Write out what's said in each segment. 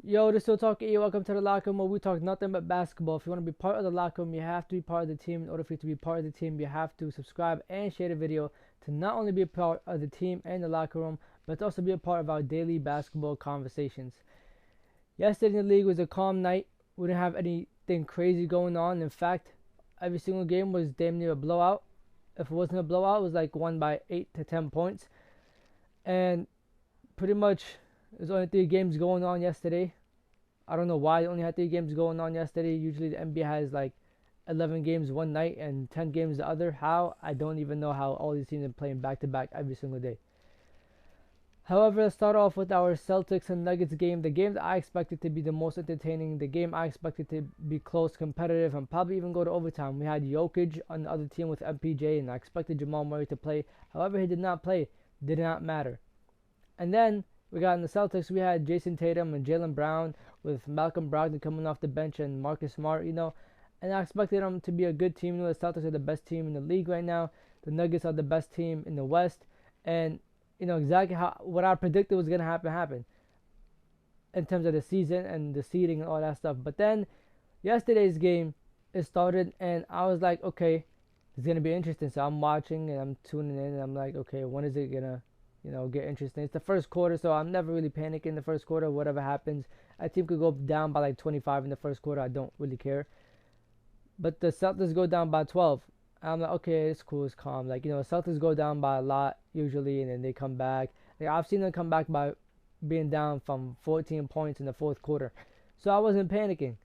Yo, this is still talking. Welcome to the locker room where we talk nothing but basketball. If you want to be part of the locker room, you have to be part of the team. In order for you to be part of the team, you have to subscribe and share the video to not only be a part of the team and the locker room, but to also be a part of our daily basketball conversations. Yesterday in the league was a calm night. We didn't have anything crazy going on. In fact, every single game was damn near a blowout. If it wasn't a blowout, it was like won by 8 to 10 points. And pretty much there's only 3 games going on yesterday. I don't know why they only had 3 games going on yesterday. Usually the NBA has like 11 games one night and 10 games the other. How? I don't even know how all these teams are playing back to back every single day. However, let's start off with our Celtics and Nuggets game. The game that I expected to be the most entertaining. The game I expected to be close, competitive, and probably even go to overtime. We had Jokic on the other team with MPJ, and I expected Jamal Murray to play. However, he did not play. Did not matter. And then we got in the Celtics, we had Jason Tatum and Jaylen Brown with Malcolm Brogdon coming off the bench and Marcus Smart, and I expected them to be a good team. The Celtics are the best team in the league right now. The Nuggets are the best team in the West, and exactly what I predicted was gonna happen in terms of the season and the seeding and all that stuff. But then yesterday's game, it started, and I was like, okay, it's gonna be interesting. So I'm watching and I'm tuning in, and I'm like, okay, when is it gonna get interesting? It's the first quarter, so I'm never really panicking in the first quarter. Whatever happens, a team could go down by like 25 in the first quarter. I don't really care. But the Celtics go down by 12. I'm like, okay, it's cool, it's calm. Celtics go down by a lot usually, and then they come back. Like, I've seen them come back by being down from 14 points in the fourth quarter. So I wasn't panicking.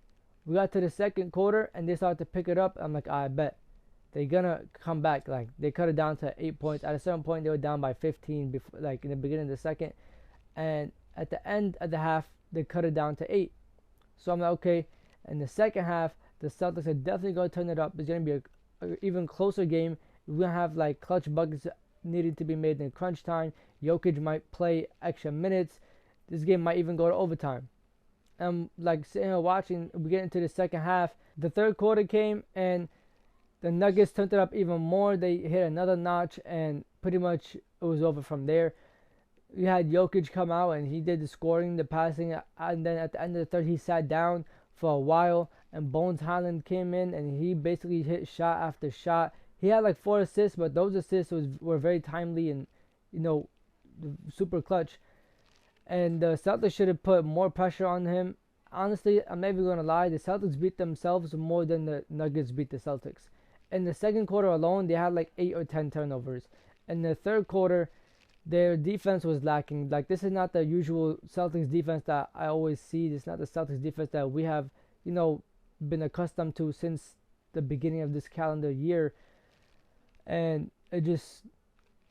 We got to the second quarter, and they started to pick it up. I'm like, I bet they're gonna come back. Like, they cut it down to 8 points. At a certain point, they were down by 15 before, like in the beginning of the second, and at the end of the half, they cut it down to 8. So I'm like, okay. In the second half, the Celtics are definitely gonna turn it up. It's gonna be a even closer game. We're gonna have like clutch buckets needed to be made in crunch time. Jokic might play extra minutes. This game might even go to overtime. I'm like sitting here watching. We get into the second half. The third quarter came, and the Nuggets turned it up even more. They hit another notch, and pretty much it was over from there. You had Jokic come out, and he did the scoring, the passing, and then at the end of the third, he sat down for a while, and Bones Highland came in, and he basically hit shot after shot. He had like 4 assists, but those assists were very timely and, super clutch. And the Celtics should have put more pressure on him. Honestly, I'm never going to lie, the Celtics beat themselves more than the Nuggets beat the Celtics. In the second quarter alone, they had like 8 or 10 turnovers. In the third quarter, their defense was lacking. Like, this is not the usual Celtics defense that I always see. This is not the Celtics defense that we have, been accustomed to since the beginning of this calendar year. And it just,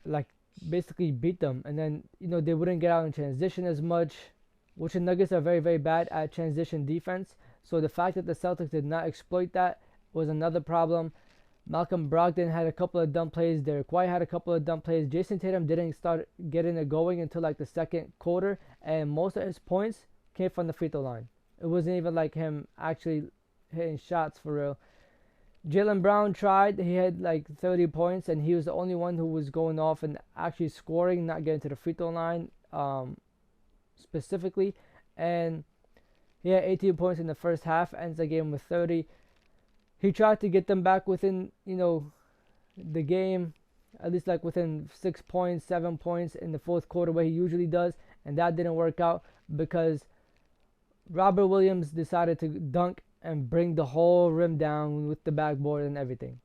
like, basically beat them. And then, they wouldn't get out in transition as much, which the Nuggets are very, very bad at transition defense. So the fact that the Celtics did not exploit that was another problem. Malcolm Brogdon had a couple of dumb plays. Derek White had a couple of dumb plays. Jason Tatum didn't start getting it going until like the second quarter, and most of his points came from the free throw line. It wasn't even like him actually hitting shots for real. Jaylen Brown tried. He had like 30 points, and he was the only one who was going off and actually scoring, not getting to the free throw line specifically. And he had 18 points in the first half, ends the game with 30. He tried to get them back within, the game, at least like within 6 points, 7 points in the fourth quarter, where he usually does, and that didn't work out because Robert Williams decided to dunk and bring the whole rim down with the backboard and everything.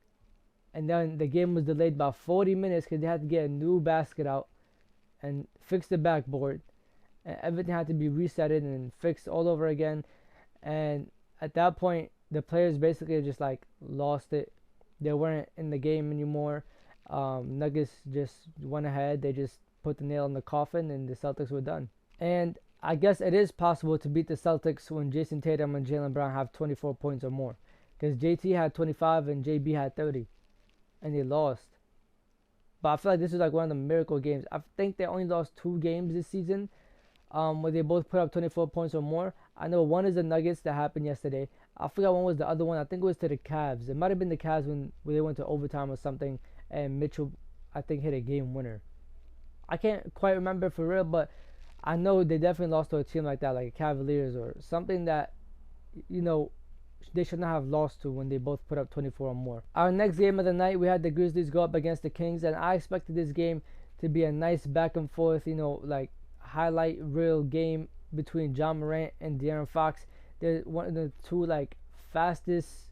And then the game was delayed by 40 minutes because they had to get a new basket out and fix the backboard. And everything had to be resetted and fixed all over again. And at that point, the players basically just like lost it. They weren't in the game anymore. Nuggets just went ahead. They just put the nail in the coffin, and the Celtics were done. And I guess it is possible to beat the Celtics when Jason Tatum and Jaylen Brown have 24 points or more. Because JT had 25 and JB had 30. And they lost. But I feel like this is like one of the miracle games. I think they only lost 2 games this season where they both put up 24 points or more. I know one is the Nuggets that happened yesterday. I forgot one was the other one. I think it was to the Cavs. It might have been the Cavs when they went to overtime or something. And Mitchell, I think, hit a game winner. I can't quite remember for real, but I know they definitely lost to a team like that, like Cavaliers or something that, you know, they should not have lost to when they both put up 24 or more. Our next game of the night, we had the Grizzlies go up against the Kings, and I expected this game to be a nice back and forth, like highlight reel game between John Morant and De'Aaron Fox. They're one of the two like fastest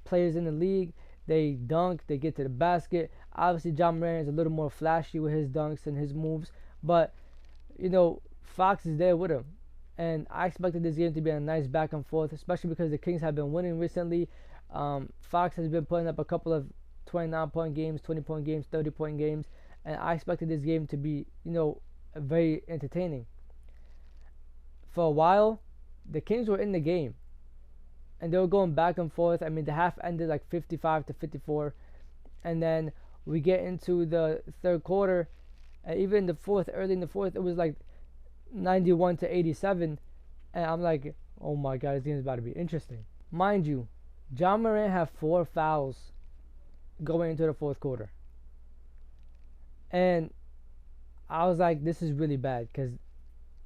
players in the league. They dunk, they get to the basket. Obviously, John Morant is a little more flashy with his dunks and his moves, but Fox is there with him. And I expected this game to be a nice back and forth, especially because the Kings have been winning recently. Fox has been putting up a couple of 29-point games, 20-point games, 30-point games, and I expected this game to be, very entertaining. For a while, the Kings were in the game, and they were going back and forth. I mean, the half ended like 55-54, and then we get into the third quarter, and even in the fourth, early in the fourth, it was like 91-87, and I'm like, oh my god, this game is about to be interesting. Mind you, John Morant had 4 fouls going into the fourth quarter, and I was like, this is really bad because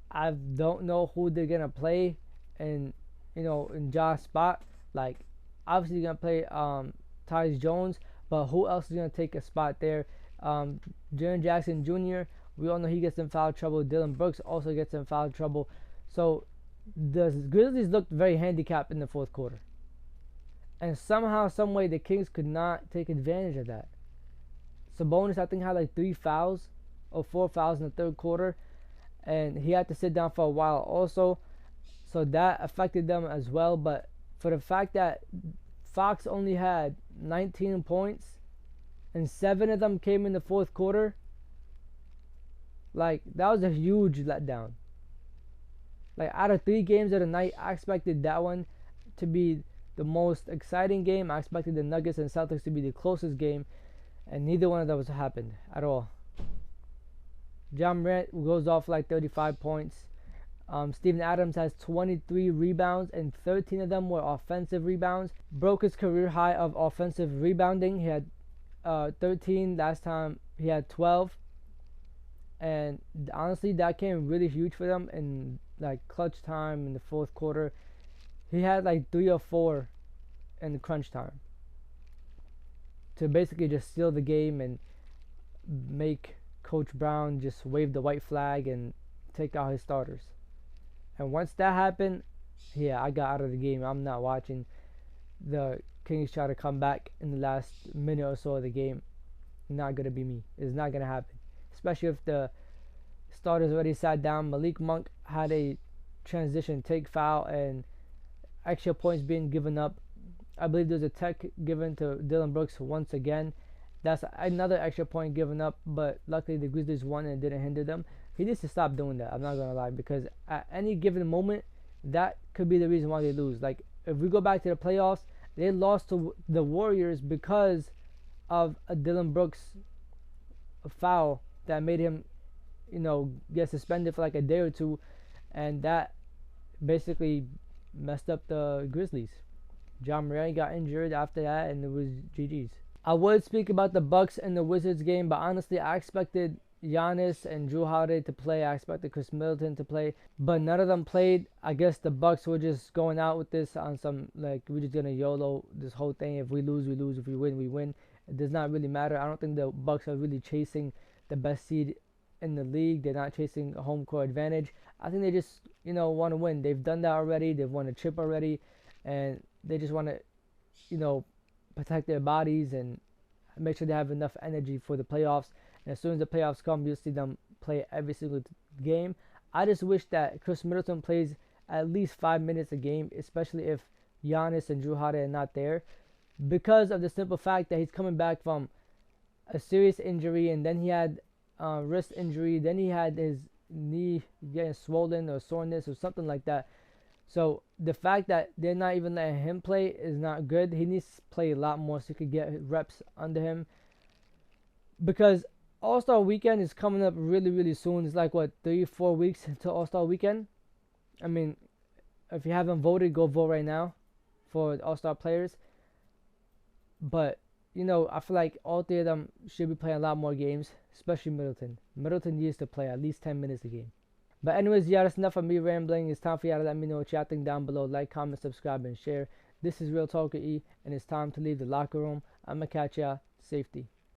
I don't know who they're gonna play, and in Josh's spot. Like, obviously you're gonna play Tyus Jones, but who else is gonna take a spot there? Jaren Jackson Jr., we all know he gets in foul trouble. Dylan Brooks also gets in foul trouble. So the Grizzlies looked very handicapped in the fourth quarter. And somehow, some way, the Kings could not take advantage of that. Sabonis, I think, had like 3 fouls or 4 fouls in the third quarter. And he had to sit down for a while also. So that affected them as well. But for the fact that Fox only had 19 points and 7 of them came in the fourth quarter, like, that was a huge letdown. Like, out of 3 games of the night, I expected that one to be the most exciting game. I expected the Nuggets and Celtics to be the closest game, and neither one of those happened at all. John Morant goes off like 35 points. Steven Adams has 23 rebounds, and 13 of them were offensive rebounds. Broke his career high of offensive rebounding. He had 13. Last time he had 12. And honestly, that came really huge for them in like clutch time in the fourth quarter. He had like 3 or 4 in the crunch time to basically just seal the game and make Coach Brown just wave the white flag and take out his starters. And once that happened, yeah, I got out of the game. I'm not watching the Kings try to come back in the last minute or so of the game. Not going to be me. It's not going to happen. Especially if the starters already sat down. Malik Monk had a transition take foul and extra points being given up. I believe there's a tech given to Dylan Brooks once again. That's another extra point given up, but luckily the Grizzlies won and it didn't hinder them. He needs to stop doing that, I'm not going to lie, because at any given moment, that could be the reason why they lose. Like, if we go back to the playoffs, they lost to the Warriors because of a Dylan Brooks foul that made him, get suspended for like a day or two, and that basically messed up the Grizzlies. John Morant got injured after that, and it was GG's. I would speak about the Bucks and the Wizards game, but honestly, I expected Giannis and Jrue Holiday to play. I expected Chris Middleton to play, but none of them played. I guess the Bucks were just going out with this on some, like, we're just gonna YOLO this whole thing. If we lose, we lose. If we win, we win. It does not really matter. I don't think the Bucks are really chasing the best seed in the league. They're not chasing a home court advantage. I think they just, want to win. They've done that already. They've won a chip already, and they just want to, protect their bodies and make sure they have enough energy for the playoffs. And as soon as the playoffs come, you'll see them play every single game. I just wish that Chris Middleton plays at least 5 minutes a game, especially if Giannis and Jrue Holiday are not there, because of the simple fact that he's coming back from a serious injury, and then he had wrist injury, then he had his knee getting swollen or soreness or something like that. So the fact that they're not even letting him play is not good. He needs to play a lot more so he could get reps under him, because All-Star Weekend is coming up really, really soon. It's like, 3-4 weeks until All-Star Weekend. I mean, if you haven't voted, go vote right now for All-Star players. But, I feel like all 3 of them should be playing a lot more games, especially Middleton. Middleton needs to play at least 10 minutes a game. But anyways, yeah, that's enough of me rambling. It's time for y'all to let me know what y'all think down below. Like, comment, subscribe, and share. This is Real Talker E, and it's time to leave the locker room. I'ma catch y'all. Safety.